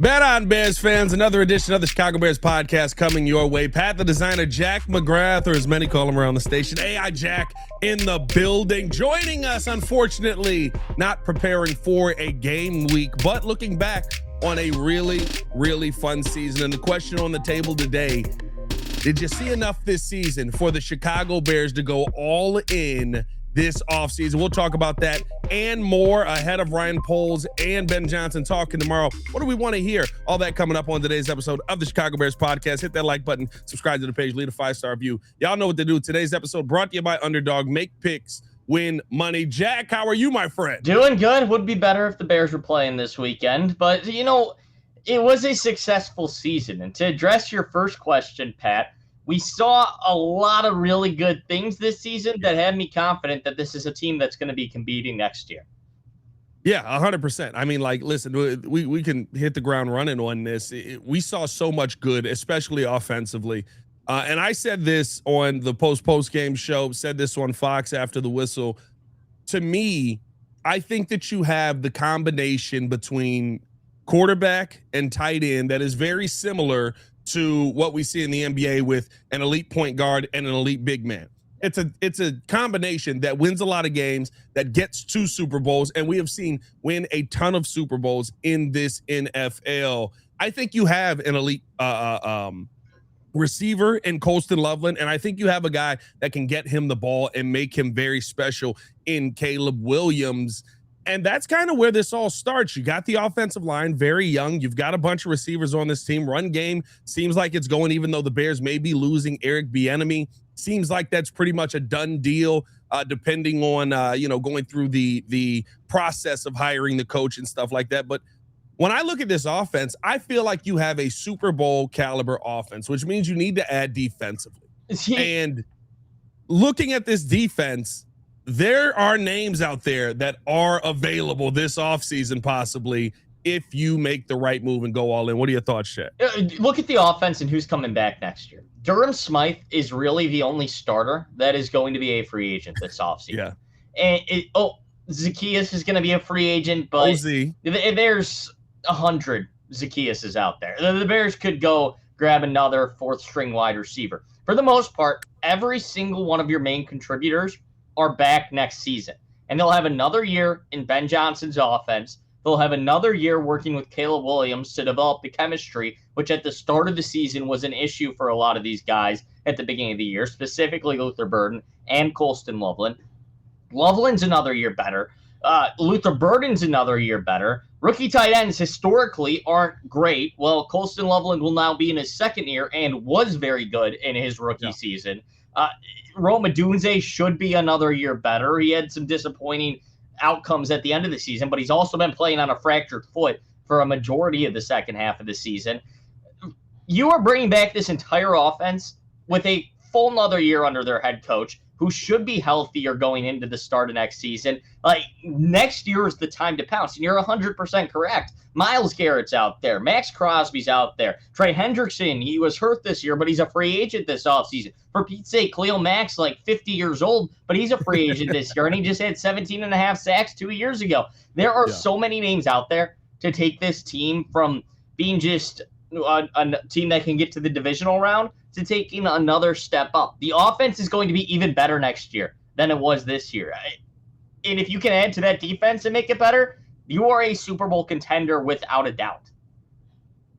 Bet on Bears fans, another edition of the Chicago Bears podcast coming your way. Pat the designer, Jack McGrath, or as many call him around the station, AI Jack in the building. Joining us, unfortunately, not preparing for a game week, but looking back on a really, really fun season. And the question on the table today, did you see enough this season for the Chicago Bears to go all in this offseason? We'll talk about that and more ahead of Ryan Poles and Ben Johnson talking tomorrow. What do we want to hear? All that coming up on today's episode of the Chicago Bears podcast. Hit that like button, subscribe to the page, leave a 5-star review. Y'all know what to do. Today's episode brought to you by Underdog. Make picks, win money. Jack, how are you, my friend? Doing good. Would be better if the Bears were playing this weekend, but you know, it was a successful season. And to address your first question, Pat, we saw a lot of really good things this season that had me confident that this is a team that's going to be competing next year. Yeah, 100%. I mean, like, listen, we can hit the ground running on this. We saw so much good, especially offensively. And I said this on the post-game show, said this on Fox after the whistle. To me, I think that you have the combination between quarterback and tight end that is very similar to what we see in the NBA with an elite point guard and an elite big man. It's a combination that wins a lot of games, that gets to Super Bowls, and we have seen win a ton of Super Bowls in this NFL. I think you have an elite receiver in Colston Loveland, and I think you have a guy that can get him the ball and make him very special in Caleb Williams. And that's kind of where this all starts. You got the offensive line, very young. You've got a bunch of receivers on this team. Run game seems like it's going, even though the Bears may be losing Eric Bieniemy. Seems like that's pretty much a done deal, depending on, going through the process of hiring the coach and stuff like that. But when I look at this offense, I feel like you have a Super Bowl caliber offense, which means you need to add defensively. And looking at this defense, there are names out there that are available this offseason, possibly, if you make the right move and go all in. What are your thoughts, Chet? Look at the offense and who's coming back next year. Durham Smythe is really the only starter that is going to be a free agent this offseason. Yeah. And Zacchaeus is going to be a free agent, but there's 100 Zacchaeuses out there. The Bears could go grab another fourth-string wide receiver. For the most part, every single one of your main contributors are back next season. And they'll have another year in Ben Johnson's offense. They'll have another year working with Caleb Williams to develop the chemistry, which at the start of the season was an issue for a lot of these guys at the beginning of the year, specifically Luther Burden and Colston Loveland. Loveland's another year better. Luther Burden's another year better. Rookie tight ends historically aren't great. Well, Colston Loveland will now be in his second year and was very good in his rookie season. Rome Odunze should be another year better. He had some disappointing outcomes at the end of the season, but he's also been playing on a fractured foot for a majority of the second half of the season. You are bringing back this entire offense with a full another year under their head coach, who should be healthier going into the start of next season. Like, next year is the time to pounce, and you're 100% correct. Myles Garrett's out there. Max Crosby's out there. Trey Hendrickson, he was hurt this year, but he's a free agent this offseason. For Pete's sake, Khalil Mack's like 50 years old, but he's a free agent this year, and he just had 17 and a half sacks 2 years ago. There are so many names out there to take this team from being just a team that can get to the divisional round to taking another step up. The offense is going to be even better next year than it was this year. And if you can add to that defense and make it better, you are a Super Bowl contender without a doubt.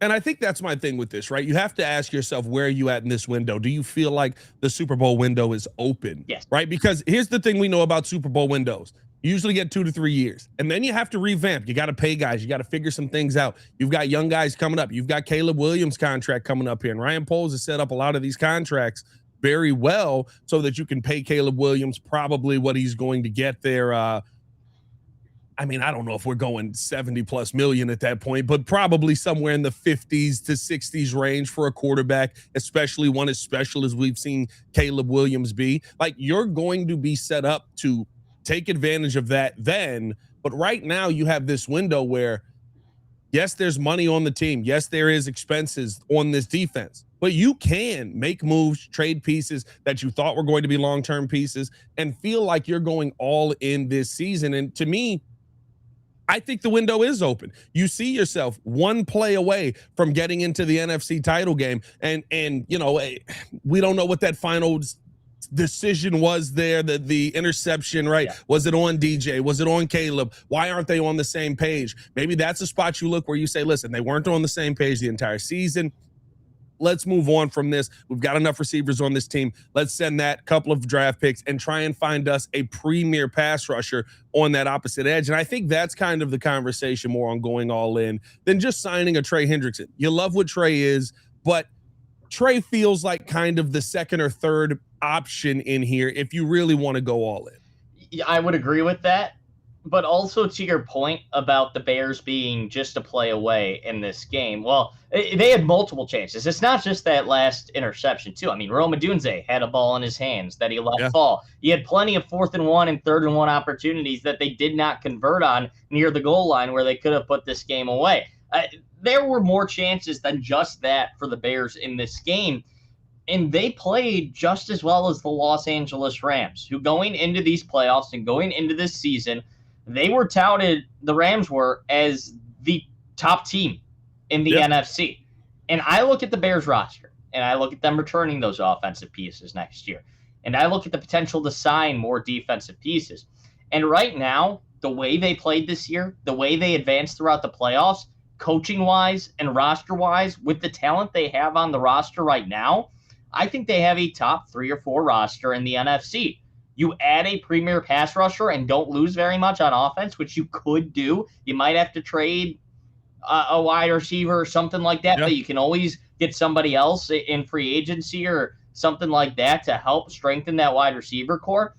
And I think that's my thing with this, right? You have to ask yourself, where are you at in this window? Do you feel like the Super Bowl window is open? Yes. Right? Because here's the thing we know about Super Bowl windows. You usually get 2 to 3 years. And then you have to revamp. You got to pay guys. You got to figure some things out. You've got young guys coming up. You've got Caleb Williams' contract coming up here. And Ryan Poles has set up a lot of these contracts very well so that you can pay Caleb Williams probably what he's going to get there. I don't know if we're going 70 plus million at that point, but probably somewhere in the 50s to 60s range for a quarterback, especially one as special as we've seen Caleb Williams be. Like, you're going to be set up to take advantage of that then. But right now you have this window where, yes, there's money on the team. Yes, there is expenses on this defense, but you can make moves, trade pieces that you thought were going to be long-term pieces, and feel like you're going all in this season. And to me, I think the window is open. You see yourself one play away from getting into the NFC title game. And you know, we don't know what that final decision was there, the interception, right? Yeah. Was it on DJ? Was it on Caleb? Why aren't they on the same page? Maybe that's a spot you look where you say, listen, they weren't on the same page the entire season. Let's move on from this. We've got enough receivers on this team. Let's send that couple of draft picks and try and find us a premier pass rusher on that opposite edge. And I think that's kind of the conversation more on going all in than just signing a Trey Hendrickson. You love what Trey is, but Trey feels like kind of the second or third option in here if you really want to go all in. I would agree with that. But also to your point about the Bears being just a play away in this game, well, they had multiple chances. It's not just that last interception, too. I mean, Rome Odunze had a ball in his hands that he let fall. He had plenty of 4th and 1 and 3rd and 1 opportunities that they did not convert on near the goal line where they could have put this game away. There were more chances than just that for the Bears in this game. And they played just as well as the Los Angeles Rams, who going into these playoffs and going into this season – they were touted, the Rams were, as the top team in the NFC. And I look at the Bears roster, and I look at them returning those offensive pieces next year. And I look at the potential to sign more defensive pieces. And right now, the way they played this year, the way they advanced throughout the playoffs, coaching-wise and roster-wise, with the talent they have on the roster right now, I think they have a top 3 or 4 roster in the NFC. You add a premier pass rusher and don't lose very much on offense, which you could do. You might have to trade a wide receiver or something like that, but you can always get somebody else in free agency or something like that to help strengthen that wide receiver core.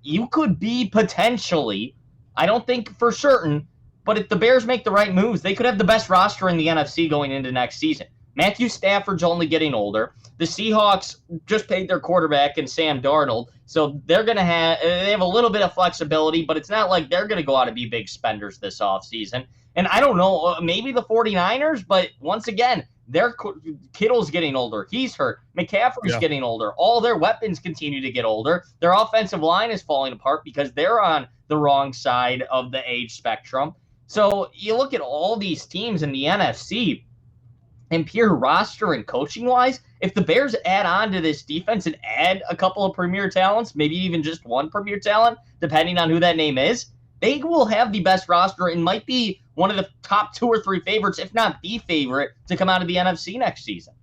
You could be potentially, I don't think for certain, but if the Bears make the right moves, they could have the best roster in the NFC going into next season. Matthew Stafford's only getting older. The Seahawks just paid their quarterback in Sam Darnold, so they have a little bit of flexibility, but it's not like they're going to go out and be big spenders this offseason. And I don't know, maybe the 49ers, but once again, their Kittle's getting older. He's hurt. McCaffrey's getting older. All their weapons continue to get older. Their offensive line is falling apart because they're on the wrong side of the age spectrum. So you look at all these teams in the NFC, and pure roster and coaching-wise, if the Bears add on to this defense and add a couple of premier talents, maybe even just one premier talent, depending on who that name is, they will have the best roster and might be one of the top 2 or 3 favorites, if not the favorite, to come out of the NFC next season.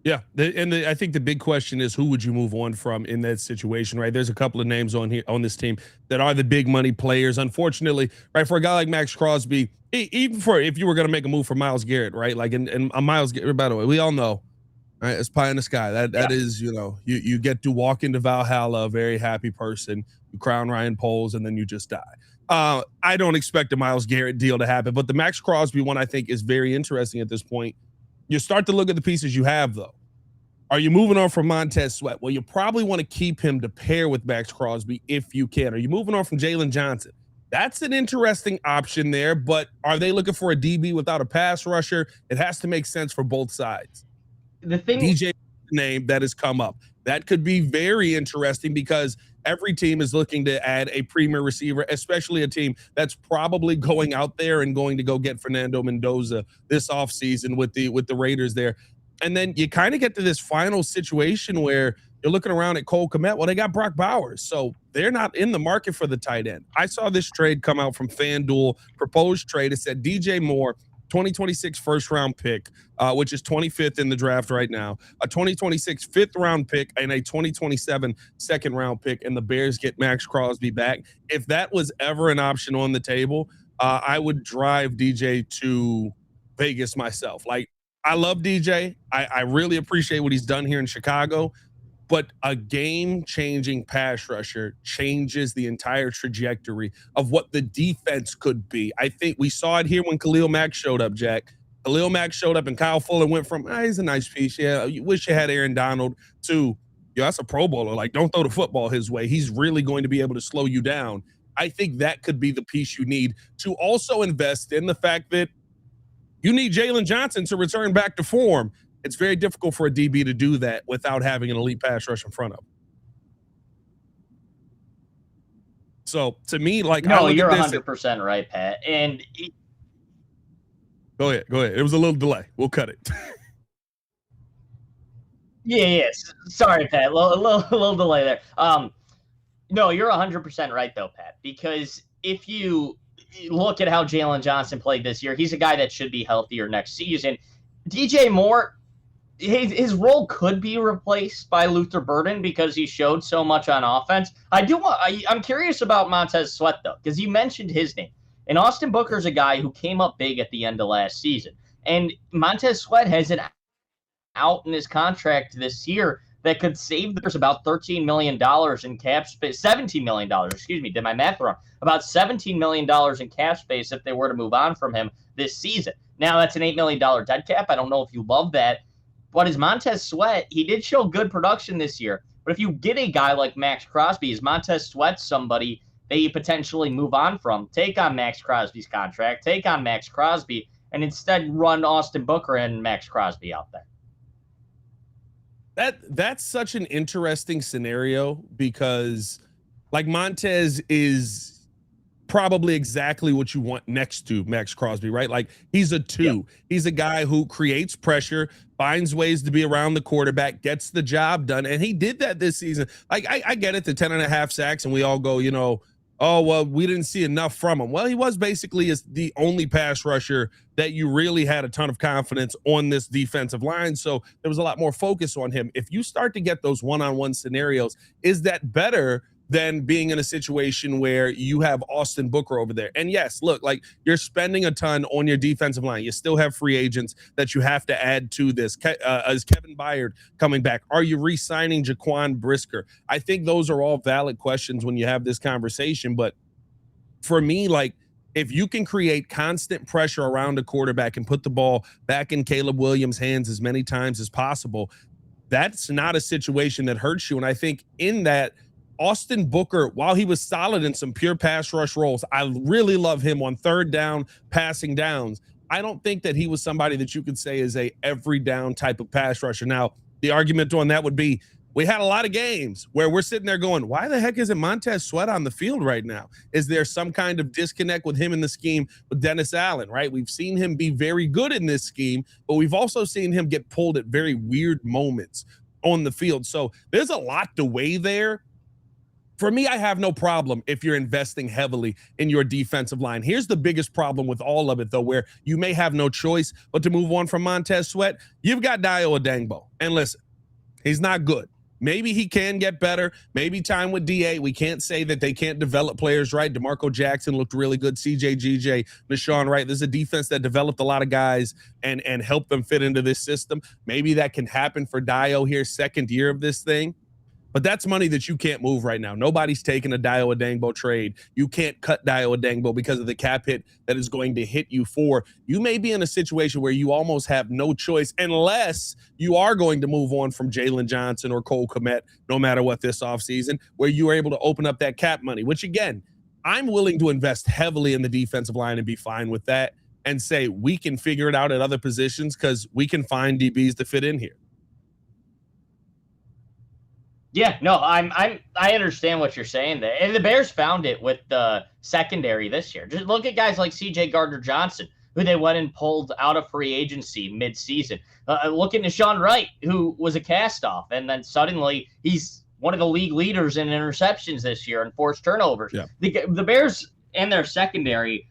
Yeah, I think the big question is who would you move on from in that situation, right? There's a couple of names on here on this team that are the big money players. Unfortunately, right, for a guy like Max Crosby, even for if you were going to make a move for Myles Garrett, right? Like, and Myles Garrett, by the way, we all know, right? It's pie in the sky. That is, you know, you get to walk into Valhalla, a very happy person. You crown Ryan Poles, and then you just die. I don't expect a Myles Garrett deal to happen, but the Max Crosby one I think is very interesting at this point. You start to look at the pieces you have, though. Are you moving on from Montez Sweat? Well, you probably want to keep him to pair with Max Crosby if you can. Are you moving on from Jalen Johnson? That's an interesting option there, but are they looking for a DB without a pass rusher? It has to make sense for both sides. The thing, DJ name that has come up, that could be very interesting because every team is looking to add a premier receiver, especially a team that's probably going out there and going to go get Fernando Mendoza this offseason with the Raiders there. And then you kind of get to this final situation where you're looking around at Cole Kmet. Well, they got Brock Bowers, so they're not in the market for the tight end. I saw this trade come out from FanDuel, proposed trade. It said DJ Moore, 2026 first-round pick, which is 25th in the draft right now, a 2026 fifth-round pick, and a 2027 second-round pick, and the Bears get Max Crosby back. If that was ever an option on the table, I would drive DJ to Vegas myself. Like, I love DJ. I really appreciate what he's done here in Chicago, but a game-changing pass rusher changes the entire trajectory of what the defense could be. I think we saw it here when Khalil Mack showed up, Jack. Khalil Mack showed up and Kyle Fuller went from, he's a nice piece. Yeah, you wish you had Aaron Donald, to, that's a Pro Bowler. Like, don't throw the football his way. He's really going to be able to slow you down. I think that could be the piece you need to also invest in the fact that you need Jalen Johnson to return back to form. It's very difficult for a DB to do that without having an elite pass rush in front of him. So to me, like, no, you're 100% right, Pat. And go ahead. It was a little delay. We'll cut it. yeah. Sorry, Pat. A little delay there. No, you're 100% right though, Pat. Because if you look at how Jalen Johnson played this year, he's a guy that should be healthier next season. DJ Moore, his role could be replaced by Luther Burden because he showed so much on offense. I'm curious about Montez Sweat though, because you mentioned his name. And Austin Booker's a guy who came up big at the end of last season. And Montez Sweat has an out in his contract this year that could save there's about $13 million in cap space, $17 million, excuse me, did my math wrong, about $17 million in cap space if they were to move on from him this season. Now, that's an $8 million dead cap. I don't know if you love that, but as Montez Sweat, he did show good production this year. But if you get a guy like Max Crosby, is Montez Sweat somebody that you potentially move on from? Take on Max Crosby's contract, take on Max Crosby, and instead run Austin Booker and Max Crosby out there. That's such an interesting scenario because like Montez is probably exactly what you want next to Max Crosby, right? Like he's a 2. Yep. He's a guy who creates pressure, finds ways to be around the quarterback, gets the job done. And he did that this season. Like I get it, the 10.5 sacks, and we all go, oh, well, we didn't see enough from him. Well, he was basically the only pass rusher that you really had a ton of confidence on this defensive line. So there was a lot more focus on him. If you start to get those one-on-one scenarios, is that better than being in a situation where you have Austin Booker over there? And yes, look, like you're spending a ton on your defensive line. You still have free agents that you have to add to this. Is Kevin Byard coming back? Are you re-signing Jaquan Brisker? I think those are all valid questions when you have this conversation. But for me, like, if you can create constant pressure around a quarterback and put the ball back in Caleb Williams' hands as many times as possible, that's not a situation that hurts you. And I think in that, Austin Booker, while he was solid in some pure pass rush roles, I really love him on third down, passing downs. I don't think that he was somebody that you could say is a every down type of pass rusher. Now, the argument on that would be, we had a lot of games where we're sitting there going, why the heck isn't Montez Sweat on the field right now? Is there some kind of disconnect with him in the scheme with Dennis Allen, right? We've seen him be very good in this scheme, but we've also seen him get pulled at very weird moments on the field. So there's a lot to weigh there. For me, I have no problem if you're investing heavily in your defensive line. Here's the biggest problem with all of it, though, where you may have no choice but to move on from Montez Sweat. You've got Dayo Odeyingbo. And listen, he's not good. Maybe he can get better. Maybe time with DA. We can't say that they can't develop players, right? DeMarco Jackson looked really good. CJ GJ, Nashawn Wright. This is a defense that developed a lot of guys and helped them fit into this system. Maybe that can happen for Dayo here, second year of this thing. But that's money that you can't move right now. Nobody's taking a Dayo Odeyingbo trade. You can't cut Dayo Odeyingbo because of the cap hit that is going to hit you for. You may be in a situation where you almost have no choice unless you are going to move on from Jalen Johnson or Cole Kmet, no matter what this offseason, where you are able to open up that cap money, which, again, I'm willing to invest heavily in the defensive line and be fine with that and say we can figure it out at other positions because we can find DBs to fit in here. Yeah, no, I understand what you're saying there. And the Bears found it with the secondary this year. Just look at guys like C.J. Gardner-Johnson, who they went and pulled out of free agency mid-season. Look at Nashawn Wright, who was a cast-off, and then suddenly he's one of the league leaders in interceptions this year and forced turnovers. Yeah. The Bears and their secondary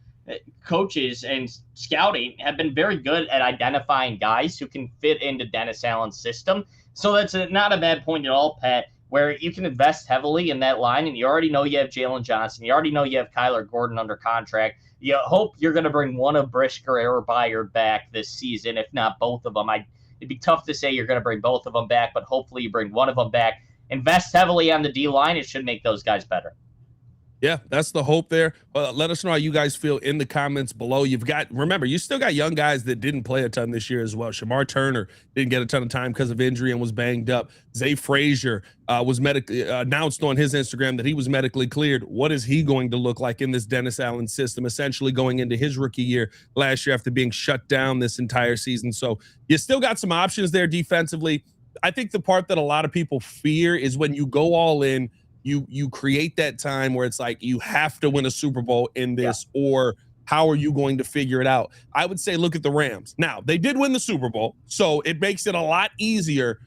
coaches and scouting have been very good at identifying guys who can fit into Dennis Allen's system. So that's not a bad point at all, Pat, where you can invest heavily in that line, and you already know you have Jalen Johnson. You already know you have Kyler Gordon under contract. You hope you're going to bring one of Brisker or Byard back this season, if not both of them. It'd be tough to say you're going to bring both of them back, but hopefully you bring one of them back. Invest heavily on the D-line. It should make those guys better. Yeah, that's the hope there. Let us know how you guys feel in the comments below. Remember, you still got young guys that didn't play a ton this year as well. Shamar Turner didn't get a ton of time because of injury and was banged up. Zay Frazier was medically announced on his Instagram that he was medically cleared. What is he going to look like in this Dennis Allen system, essentially going into his rookie year last year after being shut down this entire season? So you still got some options there defensively. I think the part that a lot of people fear is when you go all in, you create that time where it's like you have to win a Super Bowl in this, or how are you going to figure it out? I would say look at the Rams. Now, they did win the Super Bowl, so it makes it a lot easier.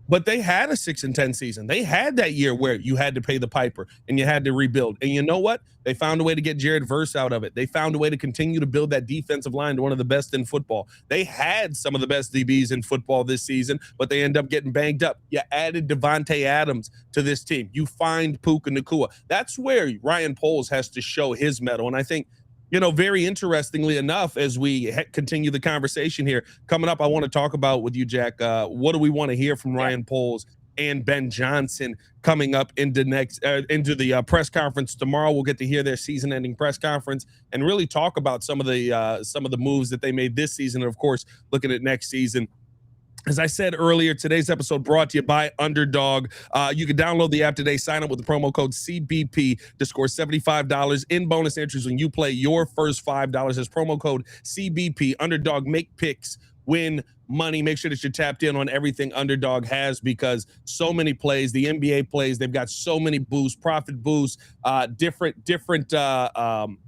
But they had a 6-10 season. They had that year where you had to pay the piper and you had to rebuild. And you know what? They found a way to get Jared Verse out of it. They found a way to continue to build that defensive line to one of the best in football. They had some of the best DBs in football this season, but they end up getting banged up. You added Devontae Adams to this team. You find Puka Nacua. That's where Ryan Poles has to show his mettle. And I think, very interestingly enough, as we continue the conversation here, coming up, I want to talk about with you, Jack, what do we want to hear from Ryan Poles and Ben Johnson coming up into the press conference tomorrow. We'll get to hear their season-ending press conference and really talk about some of the moves that they made this season, and of course, looking at next season. As I said earlier, today's episode brought to you by Underdog. You can download the app today, sign up with the promo code CBP to score $75 in bonus entries when you play your first $5. As promo code CBP. Underdog, make picks, win money. Make sure that you're tapped in on everything Underdog has, because so many plays, the NBA plays, they've got so many boosts, profit boosts, different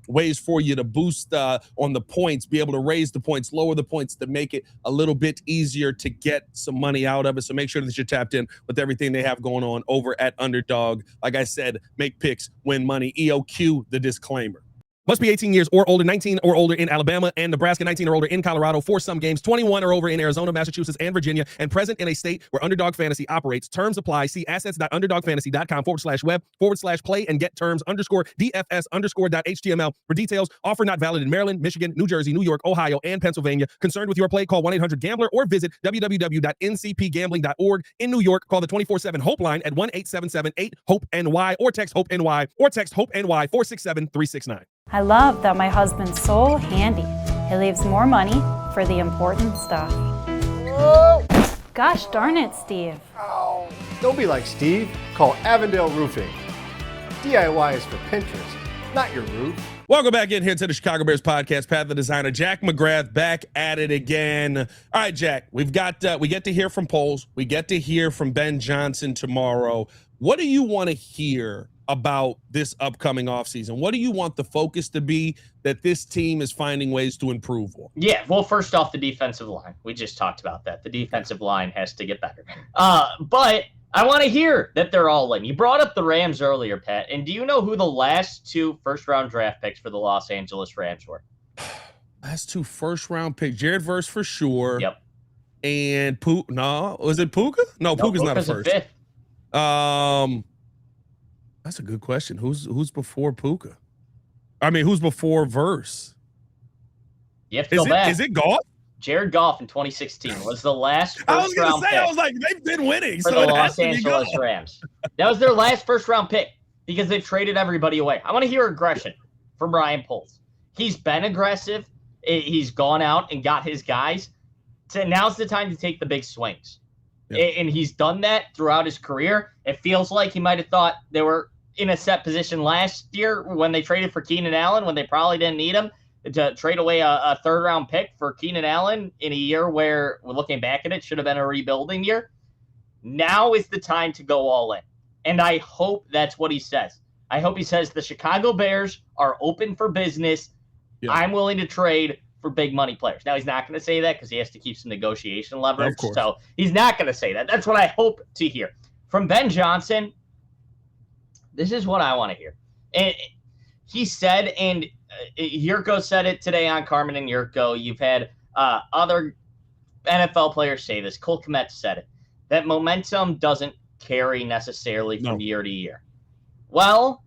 ways for you to boost on the points, be able to raise the points, lower the points to make it a little bit easier to get some money out of it. So make sure that you're tapped in with everything they have going on over at Underdog. Like I said, make picks, win money. EOQ, the disclaimer. Must be 18 years or older, 19 or older in Alabama and Nebraska, 19 or older in Colorado for some games, 21 or over in Arizona, Massachusetts, and Virginia, and present in a state where Underdog Fantasy operates. Terms apply. See assets.underdogfantasy.com/web/play and get terms _DFS_.html for details. Offer not valid in Maryland, Michigan, New Jersey, New York, Ohio, and Pennsylvania. Concerned with your play? Call 1-800-GAMBLER or visit www.ncpgambling.org. In New York, call the 24/7 Hope line at 1-877-8-HOPE-NY or text HOPE-NY 467-369. I love that my husband's so handy. He leaves more money for the important stuff. Whoa. Gosh darn it, Steve. Ow. Don't be like Steve. Call Avondale Roofing. DIY is for Pinterest, not your roof. Welcome back in here to the Chicago Bears podcast. Pat the Designer, Jack McGrath, back at it again. All right, Jack, we get to hear from Poles. We get to hear from Ben Johnson tomorrow. What do you want to hear about this upcoming offseason? What do you want the focus to be that this team is finding ways to improve on? Yeah, well, first off, the defensive line. We just talked about that. The defensive line has to get better. But I want to hear that they're all in. You brought up the Rams earlier, Pat, and do you know who the last 2 first-round draft picks for the Los Angeles Rams were? Last 2 first-round picks. Jared Verse for sure. Yep. And was it Puka? No, Puka's not a first. A fifth. That's a good question. Who's before Puka? I mean, who's before Verse? You have to go back. Is it Goff? Jared Goff in 2016 was the last first-round pick. I was going to say, I was like, they've been winning. For the Los Angeles Rams. That was their last first-round pick because they've traded everybody away. I want to hear aggression from Ryan Poles. He's been aggressive. He's gone out and got his guys. So now's the time to take the big swings. Yep. And he's done that throughout his career. It feels like he might have thought they were in a set position last year when they traded for Keenan Allen, when they probably didn't need him, to trade away a third-round pick for Keenan Allen in a year where, looking back at it, should have been a rebuilding year. Now is the time to go all in. And I hope that's what he says. I hope he says the Chicago Bears are open for business. Yeah. I'm willing to trade for big money players. Now, he's not going to say that because he has to keep some negotiation leverage. So he's not going to say that. That's what I hope to hear. From Ben Johnson, this is what I want to hear. And he said, and Yurko said it today on Carmen and Yurko, you've had other NFL players say this. Cole Kmet said it, that momentum doesn't carry necessarily from year to year. Well,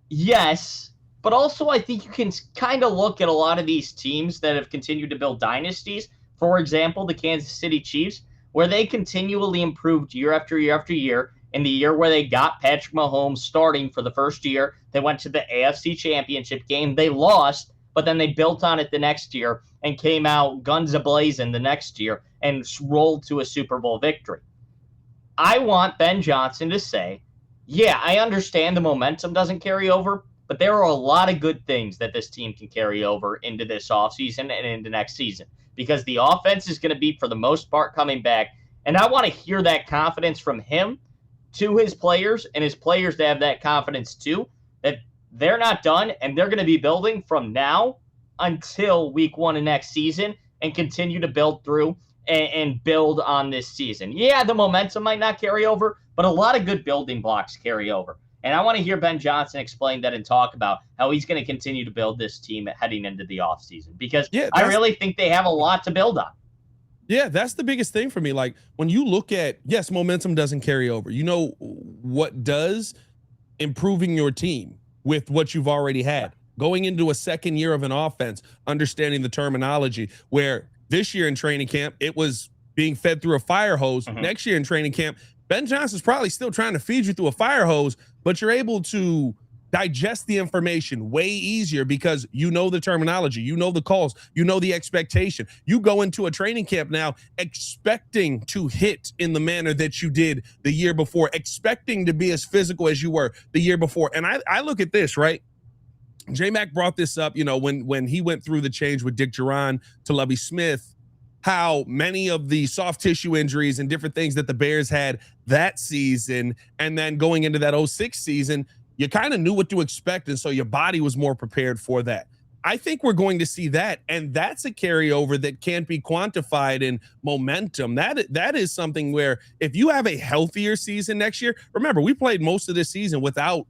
yes, but also I think you can kind of look at a lot of these teams that have continued to build dynasties. For example, the Kansas City Chiefs, where they continually improved year after year after year. In the year where they got Patrick Mahomes starting for the first year, they went to the AFC Championship game. They lost, but then they built on it the next year and came out guns a-blazing the next year and rolled to a Super Bowl victory. I want Ben Johnson to say, yeah, I understand the momentum doesn't carry over, but there are a lot of good things that this team can carry over into this offseason and into next season because the offense is going to be, for the most part, coming back. And I want to hear that confidence from him to his players and his players to have that confidence too, that they're not done and they're going to be building from now until week 1 of next season and continue to build through and build on this season. Yeah, the momentum might not carry over, but a lot of good building blocks carry over. And I want to hear Ben Johnson explain that and talk about how he's going to continue to build this team heading into the offseason, because I really think they have a lot to build on. Yeah, that's the biggest thing for me. Like, when you look at, yes, momentum doesn't carry over. You know what does? Improving your team with what you've already had. Going into a second year of an offense, understanding the terminology, where this year in training camp, it was being fed through a fire hose. Next year in training camp, Ben Johnson's probably still trying to feed you through a fire hose, but you're able to digest the information way easier because you know the terminology, you know the calls, you know the expectation. You go into a training camp now expecting to hit in the manner that you did the year before, expecting to be as physical as you were the year before. And I look at this, right? J-Mac brought this up, you know, when he went through the change with Dick Duran to Lovie Smith, how many of the soft tissue injuries and different things that the Bears had that season, and then going into that 06 season, you kind of knew what to expect, and so your body was more prepared for that. I think we're going to see that, and that's a carryover that can't be quantified in momentum. That is something where if you have a healthier season next year, remember, we played most of this season without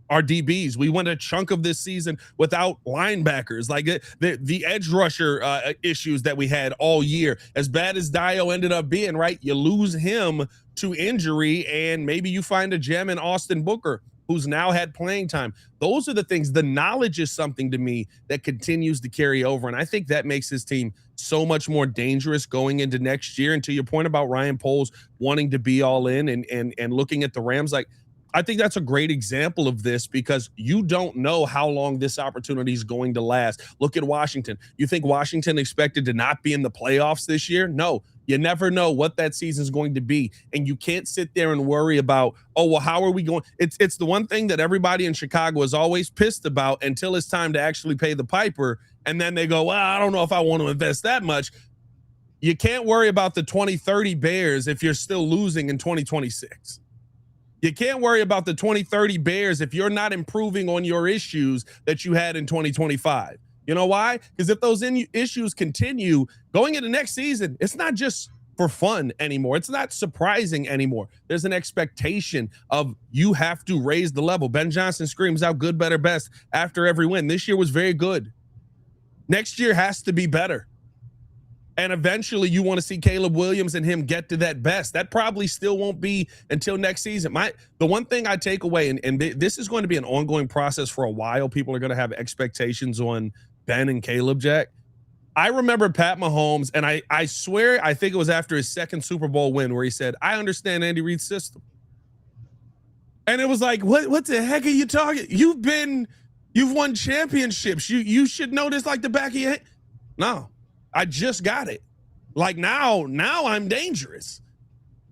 our DBs. We went a chunk of this season without linebackers, like the edge rusher issues that we had all year. As bad as Dio ended up being, right? You lose him to injury, and maybe you find a gem in Austin Booker, who's now had playing time. Those are the things. The knowledge is something to me that continues to carry over, and I think that makes his team so much more dangerous going into next year. And to your point about Ryan Poles wanting to be all in and looking at the Rams, like, I think that's a great example of this, because you don't know how long this opportunity is going to last. Look at Washington. You think Washington expected to not be in the playoffs this year? No, you never know what that season is going to be. And you can't sit there and worry about, oh, well, how are we going? It's the one thing that everybody in Chicago is always pissed about until it's time to actually pay the piper. And then they go, well, I don't know if I want to invest that much. You can't worry about the 2030 Bears if you're still losing in 2026. You can't worry about the 2030 Bears if you're not improving on your issues that you had in 2025. You know why? Because if those issues continue going into next season, it's not just for fun anymore. It's not surprising anymore. There's an expectation of you have to raise the level. Ben Johnson screams out good, better, best after every win. This year was very good. Next year has to be better. And eventually you want to see Caleb Williams and him get to that best. That probably still won't be until next season. The one thing I take away, and this is going to be an ongoing process for a while. People are going to have expectations on Ben and Caleb, Jack. I remember Pat Mahomes, and I swear, I think it was after his second Super Bowl win, where he said, I understand Andy Reid's system. And it was like, what the heck are you talking? You've won championships. You should know this like the back of your head. No. I just got it. Like now I'm dangerous.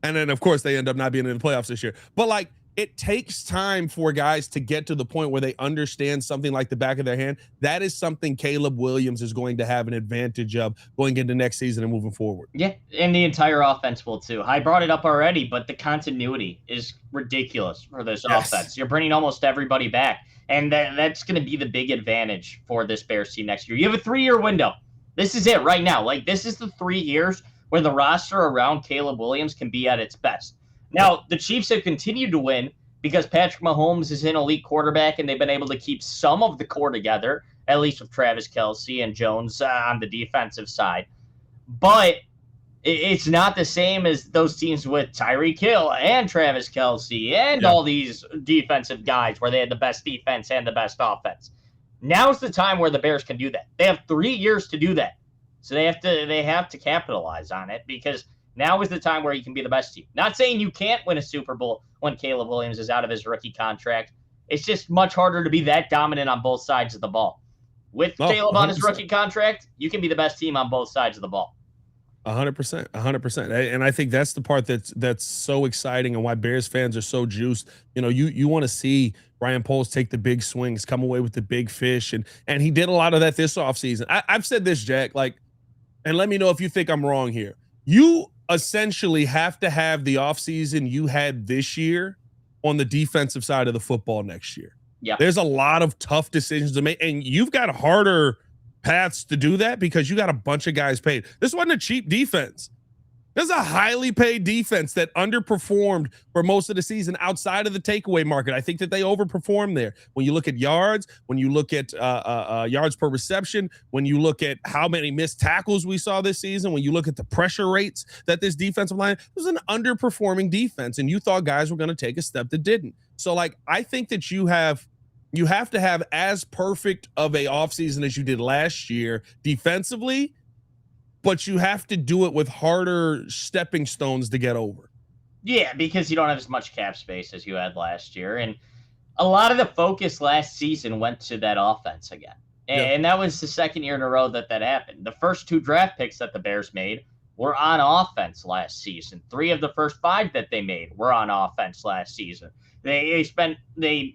And then, of course, they end up not being in the playoffs this year. But, like, it takes time for guys to get to the point where they understand something like the back of their hand. That is something Caleb Williams is going to have an advantage of going into next season and moving forward. Yeah, and the entire offense will too. I brought it up already, but the continuity is ridiculous for this offense. You're bringing almost everybody back, and that's going to be the big advantage for this Bears team next year. You have a 3-year window. This is it right now. Like, this is the 3 years where the roster around Caleb Williams can be at its best. Now, the Chiefs have continued to win because Patrick Mahomes is an elite quarterback, and they've been able to keep some of the core together, at least with Travis Kelce and Jones on the defensive side. But it's not the same as those teams with Tyreek Hill and Travis Kelce and all these defensive guys where they had the best defense and the best offense. Now's the time where the Bears can do that. They have 3 years to do that. So they have to capitalize on it, because now is the time where you can be the best team. Not saying you can't win a Super Bowl when Caleb Williams is out of his rookie contract. It's just much harder to be that dominant on both sides of the ball. With Caleb 100%. On his rookie contract, you can be the best team on both sides of the ball. 100%. And I think that's the part that's so exciting, and why Bears fans are so juiced. You know, you want to see Ryan Poles take the big swings, come away with the big fish, and he did a lot of that this offseason. I've said this, Jack, like, and let me know if you think I'm wrong here. you essentially have to have the offseason you had this year on the defensive side of the football next year. Yeah. There's a lot of tough decisions to make, and you've got harder paths to do that because you got a bunch of guys paid. This wasn't a cheap defense. This is a highly paid defense that underperformed for most of the season outside of the takeaway market. I think that they overperformed there. When you look at yards, when you look at yards per reception, when you look at how many missed tackles we saw this season, when you look at the pressure rates that this defensive line, it was an underperforming defense, and you thought guys were going to take a step that didn't. So, like, I think that you have to have as perfect of a offseason as you did last year defensively, but you have to do it with harder stepping stones to get over. Yeah, because you don't have as much cap space as you had last year. And a lot of the focus last season went to that offense again. And that was the second year in a row that happened. The first 2 draft picks that the Bears made were on offense last season. 3 of the first 5 that they made were on offense last season. They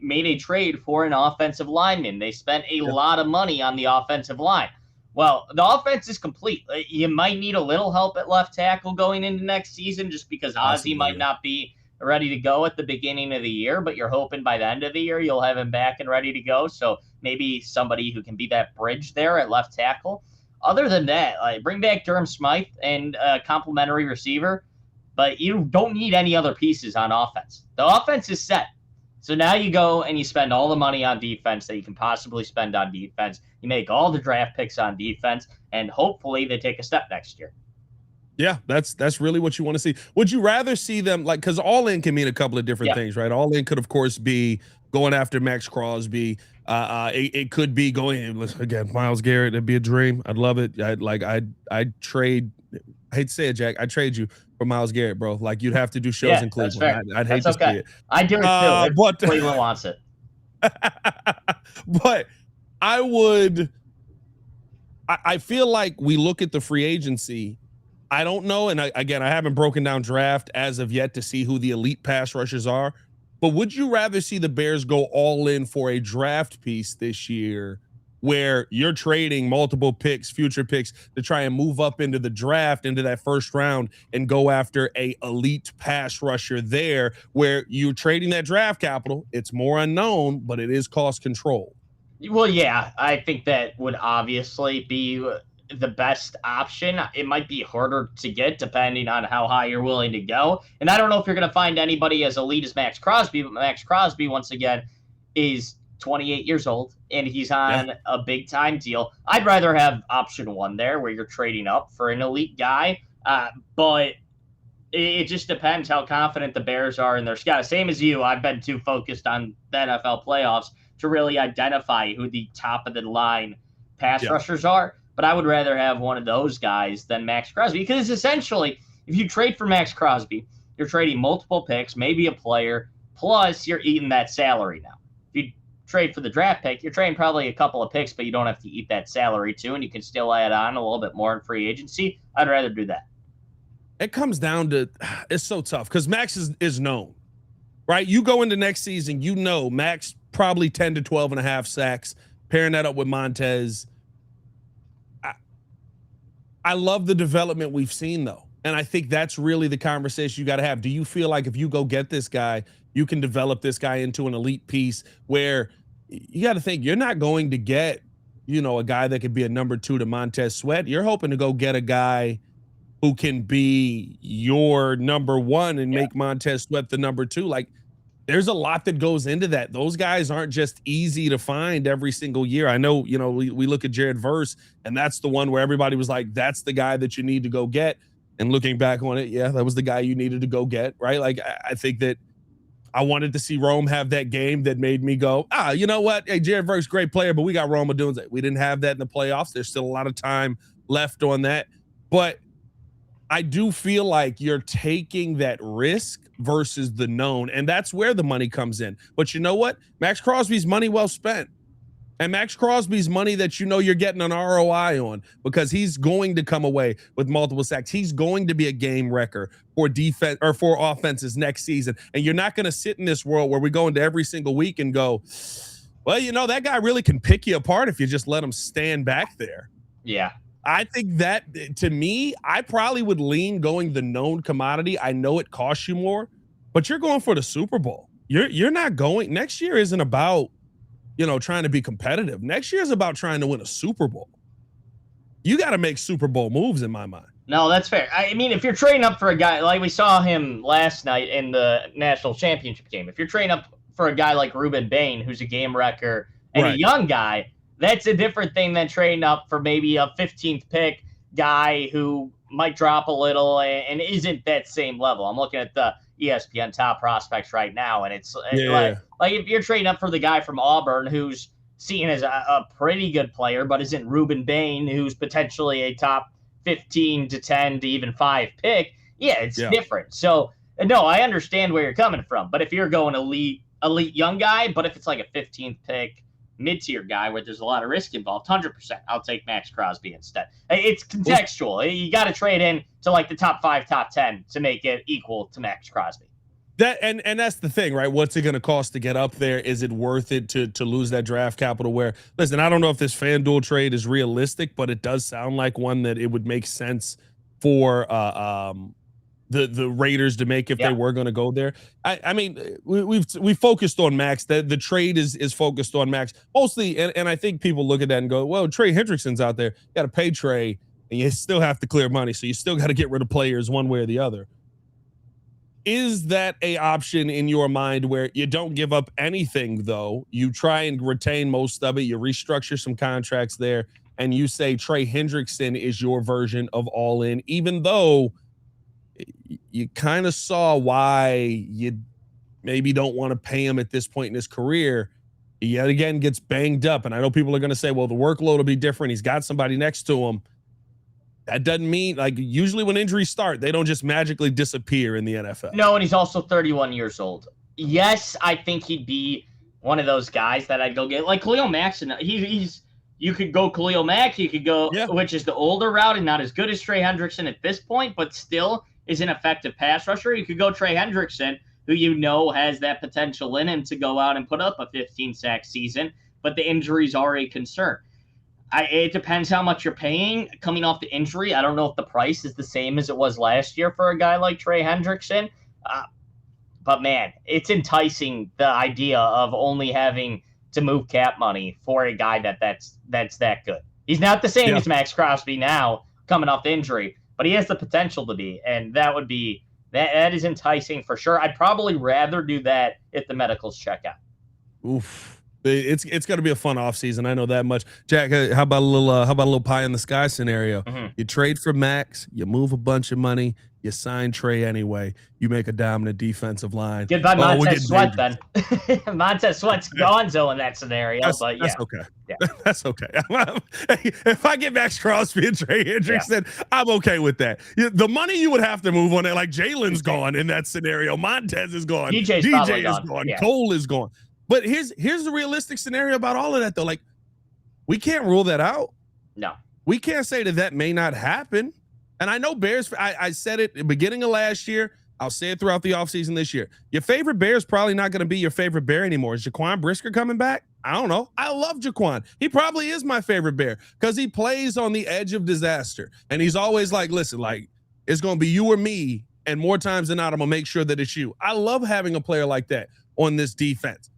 made a trade for an offensive lineman. They spent a lot of money on the offensive line. Well, the offense is complete. You might need a little help at left tackle going into next season just because Ozzie might not be ready to go at the beginning of the year, but you're hoping by the end of the year you'll have him back and ready to go. So maybe somebody who can be that bridge there at left tackle. Other than that, bring back Durham Smythe and a complimentary receiver, but you don't need any other pieces on offense. The offense is set. So now you go and you spend all the money on defense that you can possibly spend on defense. You make all the draft picks on defense, and hopefully they take a step next year. Yeah, that's really what you want to see. Would you rather see them, like, because all in can mean a couple of different things, right? All in could, of course, be going after Max Crosby. It could be going again, Myles Garrett. It'd be a dream. I'd love it. I'd trade. I hate to say it, Jack. I'd trade you for Myles Garrett, bro. Like, you'd have to do shows in Cleveland. I'd hate to see it. I do it too. But Cleveland wants it. But I feel like we look at the free agency. I don't know, and I haven't broken down draft as of yet to see who the elite pass rushers are. But would you rather see the Bears go all in for a draft piece this year, where you're trading multiple picks, future picks, to try and move up into the draft, into that first round, and go after a elite pass rusher there, where you're trading that draft capital? It's more unknown, but it is cost control. Well, yeah, I think that would obviously be the best option. It might be harder to get depending on how high you're willing to go. And I don't know if you're going to find anybody as elite as Max Crosby, but Max Crosby, once again, is 28 years old, and he's on a big-time deal. I'd rather have option 1 there, where you're trading up for an elite guy, but it just depends how confident the Bears are in their scout. Same as you, I've been too focused on the NFL playoffs to really identify who the top-of-the-line pass rushers are, but I would rather have one of those guys than Max Crosby, because essentially, if you trade for Max Crosby, you're trading multiple picks, maybe a player, plus you're eating that salary now. If you trade for the draft pick, you're trading probably a couple of picks, but you don't have to eat that salary too, and you can still add on a little bit more in free agency. I'd rather do that. It comes down to, it's so tough because Max is known, right? You go into next season, you know Max probably 10 to 12 and a half sacks, pairing that up with Montez. I love the development we've seen, though. And I think that's really the conversation you got to have. Do you feel like if you go get this guy, you can develop this guy into an elite piece, where you got to think you're not going to get, a guy that could be a number 2 to Montez Sweat. You're hoping to go get a guy who can be your number 1 and make Montez Sweat the number 2. Like, there's a lot that goes into that. Those guys aren't just easy to find every single year. I know, we look at Jared Verse, and that's the one where everybody was like, that's the guy that you need to go get. And looking back on it, that was the guy you needed to go get, right? Like, I think that I wanted to see Rome have that game that made me go, you know what? Hey, Jared Verse, great player, but we got Rome doing that. We didn't have that in the playoffs. There's still a lot of time left on that. But I do feel like you're taking that risk versus the known, and that's where the money comes in. But you know what? Max Crosby's money well spent. And Max Crosby's money that you're getting an ROI on, because he's going to come away with multiple sacks. He's going to be a game wrecker for defense or for offenses next season. And you're not going to sit in this world where we go into every single week and go, well, that guy really can pick you apart if you just let him stand back there. Yeah. I think that, to me, I probably would lean going the known commodity. I know it costs you more, but you're going for the Super Bowl. You're not going. Next year isn't about, trying to be competitive. Next year is about trying to win a Super Bowl. You got to make Super Bowl moves in my mind. No, that's fair. I mean, if you're trading up for a guy like we saw him last night in the national championship game, if you're trading up for a guy like Ruben Bain, who's a game wrecker and a young guy, that's a different thing than trading up for maybe a 15th pick guy who might drop a little and isn't that same level. I'm looking at the ESPN top prospects right now, and it's like if you're trading up for the guy from Auburn who's seen as a pretty good player, but isn't Ruben Bain, who's potentially a top 15 to 10 to even 5 pick, it's different. So, no, I understand where you're coming from. But if you're going elite young guy, but if it's like a 15th pick, mid-tier guy where there's a lot of risk involved, 100%, I'll take Max Crosby instead. It's contextual. You got to trade in to like the top 5, top 10 to make it equal to Max Crosby. That and that's the thing, right? What's it going to cost to get up there? Is it worth it to lose that draft capital? Where, listen, I don't know if this FanDuel trade is realistic, but it does sound like one that it would make sense for the Raiders to make if they were going to go there. I mean, we've focused on Max. The trade is focused on Max mostly, and I think people look at that and go, well, Trey Hendrickson's out there. You got to pay Trey, and you still have to clear money, so you still got to get rid of players one way or the other. Is that a option in your mind where you don't give up anything, though? You try and retain most of it. You restructure some contracts there, and you say Trey Hendrickson is your version of all in, even though you kind of saw why you maybe don't want to pay him at this point in his career. He yet again gets banged up, and I know people are going to say, well, the workload will be different. He's got somebody next to him. That doesn't mean, like, usually when injuries start, they don't just magically disappear in the NFL. No, and he's also 31 years old. Yes, I think he'd be one of those guys that I'd go get. Like Khalil Mack, you could go Khalil Mack, you could go, which is the older route and not as good as Trey Hendrickson at this point, but still is an effective pass rusher. You could go Trey Hendrickson, who has that potential in him to go out and put up a 15-sack season, but the injuries are a concern. It depends how much you're paying coming off the injury. I don't know if the price is the same as it was last year for a guy like Trey Hendrickson. But, man, it's enticing, the idea of only having to move cap money for a guy that's that good. He's not the same as Max Crosby now coming off the injury, but he has the potential to be. And that is enticing for sure. I'd probably rather do that if the medicals check out. Oof. It's going to be a fun offseason. I know that much. Jack, how about a little pie in the sky scenario? Mm-hmm. You trade for Max, you move a bunch of money, you sign Trey anyway, you make a dominant defensive line. Goodbye, Montez Sweat then. Montez Sweat's gonzo in that scenario. That's okay. Yeah. That's okay. If I get Max Crosby and Trey Hendrickson, I'm okay with that. The money you would have to move on that, like Jalen's gone in that scenario. Montez is gone. DJ is gone. Yeah. Cole is gone. But here's the realistic scenario about all of that, though. Like, we can't rule that out. No. We can't say that may not happen. And I know Bears, I said it at the beginning of last year. I'll say it throughout the offseason this year. Your favorite Bear is probably not going to be your favorite Bear anymore. Is Jaquan Brisker coming back? I don't know. I love Jaquan. He probably is my favorite Bear because he plays on the edge of disaster. And he's always like, listen, like, it's going to be you or me. And more times than not, I'm going to make sure that it's you. I love having a player like that on this defense.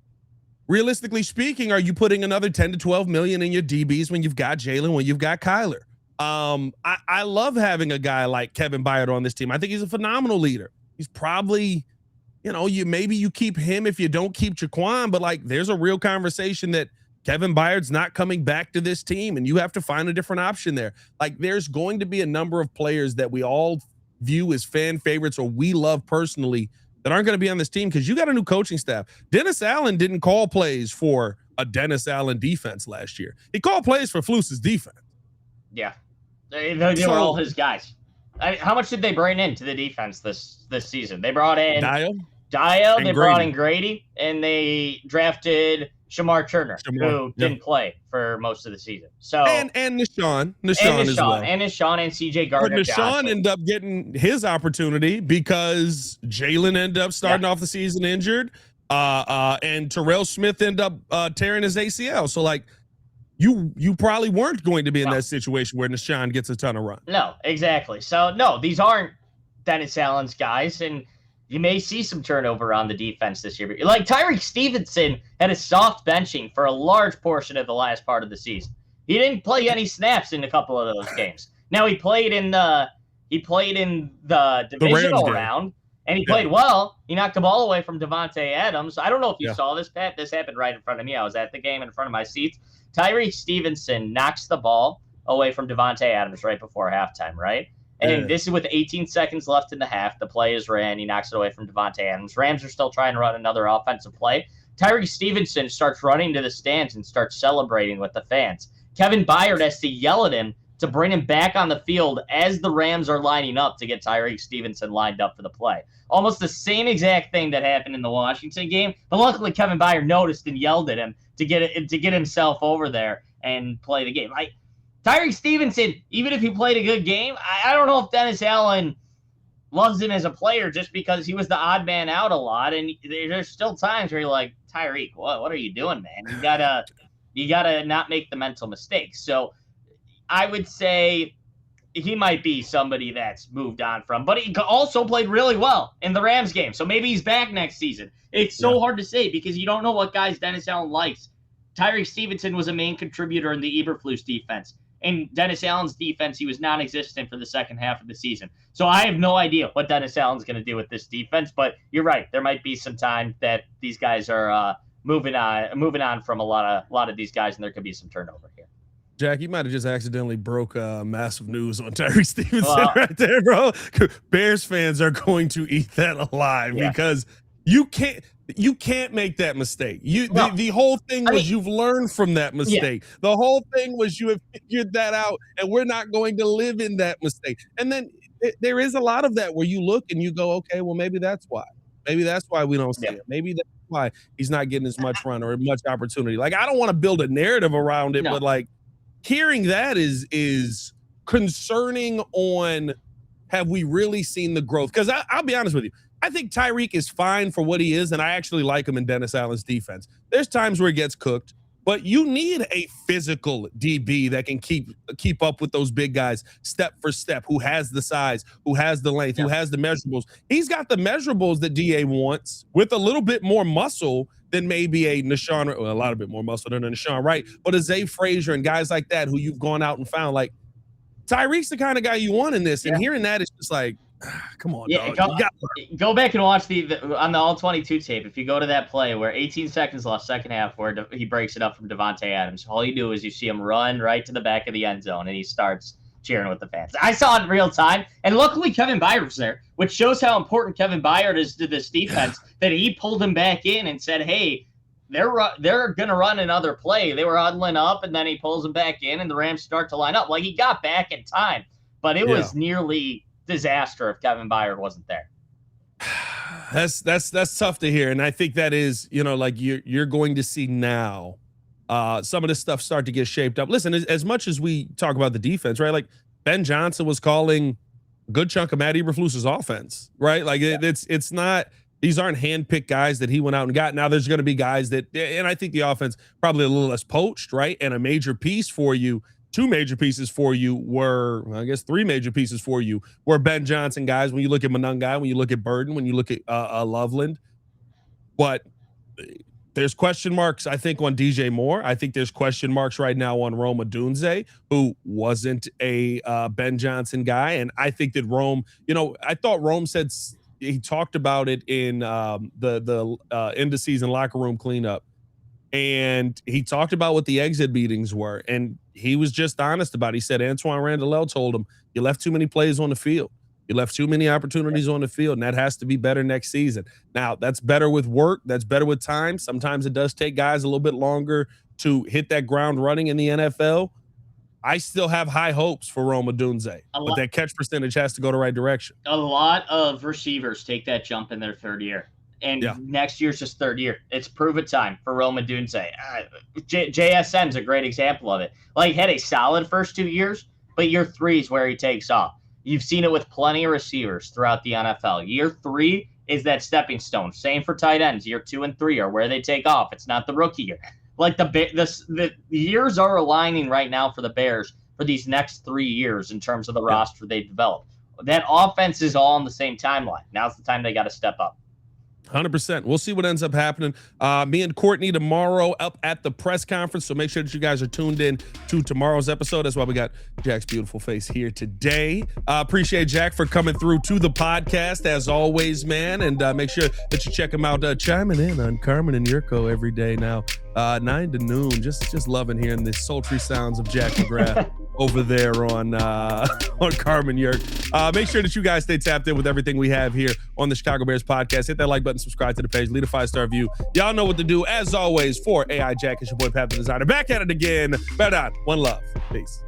Realistically speaking, are you putting another 10 to 12 million in your DBs when you've got Jalen, when you've got Kyler? I love having a guy like Kevin Byard on this team. I think he's a phenomenal leader. He's probably, maybe you keep him if you don't keep Jaquan, but like there's a real conversation that Kevin Byard's not coming back to this team and you have to find a different option there. Like there's going to be a number of players that we all view as fan favorites or we love personally that aren't going to be on this team because you got a new coaching staff. Dennis Allen didn't call plays for a Dennis Allen defense last year. He called plays for Flus's defense. Yeah. They were all his guys. How much did they bring into the defense this season? They brought in Dio, they brought in Grady, and they drafted Shamar Turner, who didn't play for most of the season. So and Nishan as well. And Nishan and CJ Gardner. But Nishan ended up getting his opportunity because Jalen ended up starting off the season injured. And Terrell Smith ended up tearing his ACL. So like you probably weren't going to be in that situation where Deshaun gets a ton of run. No, exactly. So, no, these aren't Dennis Allen's guys, and you may see some turnover on the defense this year. Like Tyreek Stevenson had a soft benching for a large portion of the last part of the season. He didn't play any snaps in a couple of those games. Now he played in the divisional round, and he played well. He knocked the ball away from Davante Adams. I don't know if you saw this, Pat. This happened right in front of me. I was at the game in front of my seats. Tyreek Stevenson knocks the ball away from Davante Adams right before halftime, right? And this is with 18 seconds left in the half. The play is ran. He knocks it away from Davante Adams. Rams are still trying to run another offensive play. Tyreek Stevenson starts running to the stands and starts celebrating with the fans. Kevin Byard has to yell at him to bring him back on the field as the Rams are lining up to get Tyreek Stevenson lined up for the play. Almost the same exact thing that happened in the Washington game, but luckily Kevin Byard noticed and yelled at him to get himself over there and play the game. Tyreek Stevenson, even if he played a good game, I don't know if Dennis Allen loves him as a player just because he was the odd man out a lot. And there's still times where you're like, Tyreek, what are you doing, man? You gotta not make the mental mistakes. So I would say he might be somebody that's moved on from, but he also played really well in the Rams game. So maybe he's back next season. It's so hard to say because you don't know what guys Dennis Allen likes. Tyreek Stevenson was a main contributor in the Eberflus defense. In Dennis Allen's defense, he was non-existent for the second half of the season. So I have no idea what Dennis Allen's going to do with this defense, but you're right. There might be some time that these guys are moving on from a lot of these guys, and there could be some turnover here. Jack, you might have just accidentally broke massive news on Tyreek Stevenson right there, bro. Bears fans are going to eat that alive because you can't make that mistake. The whole thing was you've learned from that mistake. Yeah. The whole thing was you have figured that out, and we're not going to live in that mistake. And then there is a lot of that where you look and you go, okay, well, maybe that's why. Maybe that's why we don't see it. Maybe that's why he's not getting as much run or much opportunity. Like, I don't want to build a narrative around it, but like hearing that is concerning on have we really seen the growth? Because I'll be honest with you. I think Tyreek is fine for what he is, and I actually like him in Dennis Allen's defense. There's times where he gets cooked, but you need a physical DB that can keep up with those big guys step for step, who has the size, who has the length, who has the measurables. He's got the measurables that DA wants with a little bit more muscle than maybe a Nashawn, well, a lot of bit more muscle than a Nashawn Wright, but a Zay Frazier and guys like that who you've gone out and found. Like, Tyreek's the kind of guy you want in this, and hearing that is just like, come on, dog. Go back and watch on the All-22 tape. If you go to that play where 18 seconds left, second half, where he breaks it up from Davante Adams, all you do is you see him run right to the back of the end zone, and he starts cheering with the fans. I saw it in real time, and luckily Kevin Byard was there, which shows how important Kevin Byard is to this defense, that he pulled him back in and said, hey, they're going to run another play. They were huddling up, and then he pulls them back in, and the Rams start to line up. Like, he got back in time, but it was nearly disaster if Kevin Byard wasn't there. That's tough to hear, and I think that is, like you're going to see now some of this stuff start to get shaped up. Listen, as much as we talk about the defense, right? Like, Ben Johnson was calling a good chunk of Matt Eberflus's offense, right? Like, it's not, these aren't handpicked guys that he went out and got. Now there's going to be guys that, and I think the offense probably a little less poached, right? And a major piece for you. Two major pieces for you were, I guess, three major pieces for you were Ben Johnson guys. When you look at Monangai, when you look at Burden, when you look at Loveland, but there's question marks, I think, on DJ Moore. I think there's question marks right now on Rome Odunze, who wasn't a Ben Johnson guy, and I think that Rome, I thought Rome said he talked about it in the end of season locker room cleanup. And he talked about what the exit meetings were, and he was just honest about it. He said Antoine Randall told him, you left too many plays on the field. You left too many opportunities on the field, and that has to be better next season. Now, that's better with work. That's better with time. Sometimes it does take guys a little bit longer to hit that ground running in the NFL. I still have high hopes for Rome Odunze, but that catch percentage has to go the right direction. A lot of receivers take that jump in their third year. And next year's just third year. It's prove it time for Rome Odunze. JSN's a great example of it. Like, he had a solid first 2 years, but year three is where he takes off. You've seen it with plenty of receivers throughout the NFL. Year three is that stepping stone. Same for tight ends. Year 2 and 3 are where they take off. It's not the rookie year. Like the years are aligning right now for the Bears for these next 3 years in terms of the roster they develop. That offense is all on the same timeline. Now's the time they got to step up. 100%. We'll see what ends up happening. Me and Courtney tomorrow up at the press conference, so make sure that you guys are tuned in to tomorrow's episode. That's why we got Jack's beautiful face here today. Appreciate Jack for coming through to the podcast as always, man, and make sure that you check him out chiming in on Carmen and Yurko every day now, 9 to noon. Just loving hearing the sultry sounds of Jack McGrath over there on Carmen Yerk. Make sure that you guys stay tapped in with everything we have here on the Chicago Bears podcast. Hit that like button, subscribe to the page, leave a 5-star review. Y'all know what to do. As always, for AI Jack, it's your boy Pat the Designer. Back at it again. Better not. One love. Peace.